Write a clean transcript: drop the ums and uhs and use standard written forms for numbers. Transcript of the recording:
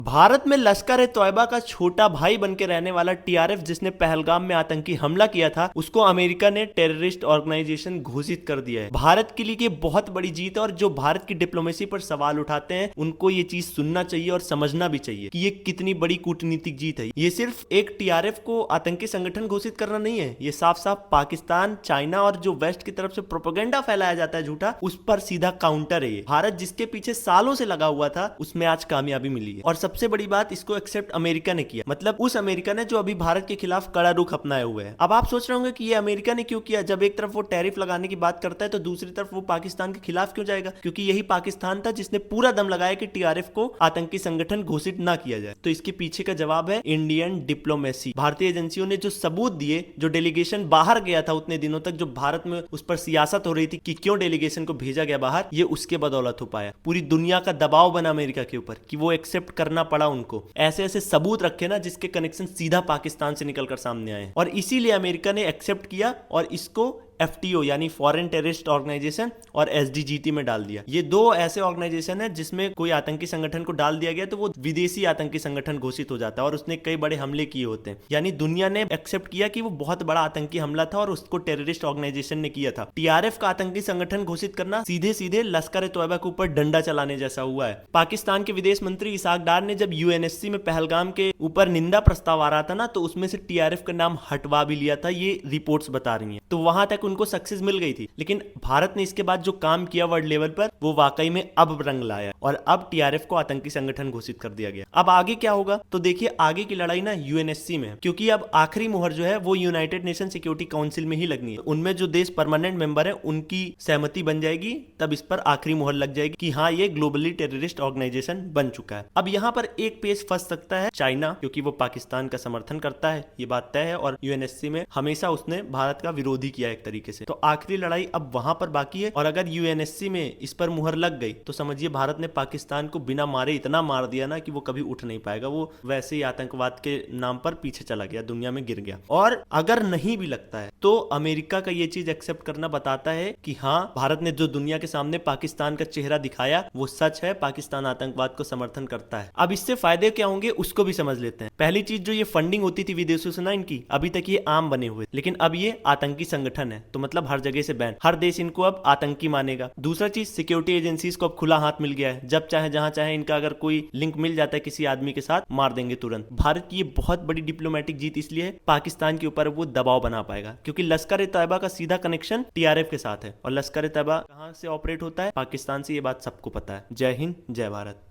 भारत में लश्कर-ए-तोयबा का छोटा भाई बनके रहने वाला टीआरएफ जिसने पहलगाम में आतंकी हमला किया था, उसको अमेरिका ने टेररिस्ट ऑर्गेनाइजेशन घोषित कर दिया है। भारत के लिए ये बहुत बड़ी जीत है और जो भारत की डिप्लोमेसी पर सवाल उठाते हैं उनको ये चीज सुनना चाहिए और समझना भी चाहिए कि ये कितनी बड़ी कूटनीतिक जीत है। ये सिर्फ एक टीआरएफ को आतंकी संगठन घोषित करना नहीं है, ये साफ साफ पाकिस्तान, चाइना और जो वेस्ट की तरफ से प्रोपेगेंडा फैलाया जाता है झूठा, उस पर सीधा काउंटर है। ये भारत जिसके पीछे सालों से लगा हुआ था उसमें आज कामयाबी मिली है। और सबसे बड़ी बात, इसको एक्सेप्ट अमेरिका ने किया, मतलब उस अमेरिका ने जो अभी भारत के खिलाफ कड़ा रुख अपनाए हुए है। अब आप सोच रहे होंगे कि ये अमेरिका ने क्यों किया, जब एक तरफ वो टैरिफ लगाने की बात करता है तो दूसरी तरफ वो पाकिस्तान के खिलाफ क्यों जाएगा? क्योंकि यही पाकिस्तान था जिसने पूरा दम लगाया कि टीआरएफ को आतंकी संगठन घोषित ना किया जाए। तो इसके पीछे का जवाब है इंडियन डिप्लोमेसी। भारतीय एजेंसियों ने जो सबूत दिए, जो डेलीगेशन बाहर गया था उतने दिनों तक, जो भारत में उस पर सियासत हो रही थी कि क्यों डेलीगेशन को भेजा गया बाहर, ये उसके बदौलत हो पाया। पूरी दुनिया का दबाव बना अमेरिका के ऊपर कि वो एक्सेप्ट करना पड़ा उनको। ऐसे ऐसे सबूत रखे ना जिसके कनेक्शन सीधा पाकिस्तान से निकलकर सामने आए, और इसीलिए अमेरिका ने एक्सेप्ट किया और इसको एफटीओ यानी फॉरेन टेररिस्ट ऑर्गेनाइजेशन और एसडीजीटी में डाल दिया। ये दो ऐसे ऑर्गेनाइजेशन है जिसमें कोई आतंकी संगठन को डाल दिया गया तो वो विदेशी आतंकी संगठन घोषित हो जाता है और उसने कई बड़े हमले किए होते हैं। यानी दुनिया ने एक्सेप्ट किया कि वो बहुत बड़ा आतंकी हमला था और उसको टेररिस्ट ऑर्गेनाइजेशन ने किया था। टीआरएफ का आतंकी संगठन घोषित करना सीधे सीधे लश्कर-ए-तोयबा के ऊपर डंडा चलाने जैसा हुआ है। पाकिस्तान के विदेश मंत्री इसाक डार ने जब यूएनएससी में पहलगाम के ऊपर निंदा प्रस्ताव आ रहा था ना, तो उसमें से टीआरएफ का नाम हटवा भी लिया था, ये रिपोर्ट्स बता रही हैं। तो वहां तक उनको सक्सेस मिल गई थी, लेकिन भारत ने इसके बाद जो काम किया वर्ल्ड लेवल पर, वो वाकई में अब रंग लाया और अब टीआरएफ को आतंकी संगठन घोषित कर दिया गया। अब आगे क्या होगा? तो देखिए, आगे की लड़ाई ना यूएनएससी में है, क्योंकि अब आखिरी मुहर जो है वो यूनाइटेड नेशन सिक्योरिटी काउंसिल में ही लगनी है। उनमें जो देश परमानेंट मेंबर है उनकी सहमति बन जाएगी, तब इस पर आखिरी मुहर लग जाएगी कि हाँ, ये ग्लोबली टेररिस्ट ऑर्गेनाइजेशन बन चुका है। अब यहाँ पर एक पेज फंस सकता है चाइना, क्योंकि वो पाकिस्तान का समर्थन करता है, ये बात तय है, और यूएनएससी में हमेशा उसने भारत का विरोधी किया एक तरीके से। तो आखिरी लड़ाई अब वहां पर बाकी है, और अगर यूएनएससी में इस पर मुहर लग गई तो समझिए भारत ने पाकिस्तान को बिना मारे इतना मार दिया ना कि वो कभी उठ नहीं पाएगा। वो वैसे ही आतंकवाद के नाम पर पीछे चला गया, दुनिया में गिर गया। और अगर नहीं भी लगता है तो अमेरिका का ये चीज एक्सेप्ट करना बताता है कि हाँ, भारत ने जो दुनिया के सामने पाकिस्तान का चेहरा दिखाया वो सच है, पाकिस्तान आतंकवाद को समर्थन करता है। अब इससे फायदे क्या होंगे उसको भी समझ लेते हैं। पहली चीज, जो ये फंडिंग होती थी विदेशों से ना इनकी, अभी तक ये आम बने हुए, लेकिन अब ये आतंकी संगठन है तो मतलब हर जगह से बैन, हर देश इनको अब आतंकी मानेगा। दूसरा चीज, सिक्योरिटी एजेंसीज को अब खुला हाथ मिल गया है, जब चाहे जहां चाहे इनका अगर कोई लिंक मिल जाता है किसी आदमी के साथ, मार देंगे तुरंत। भारत की ये बहुत बड़ी डिप्लोमेटिक जीत इसलिए है, पाकिस्तान के ऊपर वो दबाव बना पाएगा, क्योंकि लश्कर-ए-तोयबा का सीधा कनेक्शन टीआरएफ के साथ है, और लश्कर-ए-तोयबा कहां से ऑपरेट होता है? पाकिस्तान से। ये बात सबको पता है। जय हिंद, जय भारत।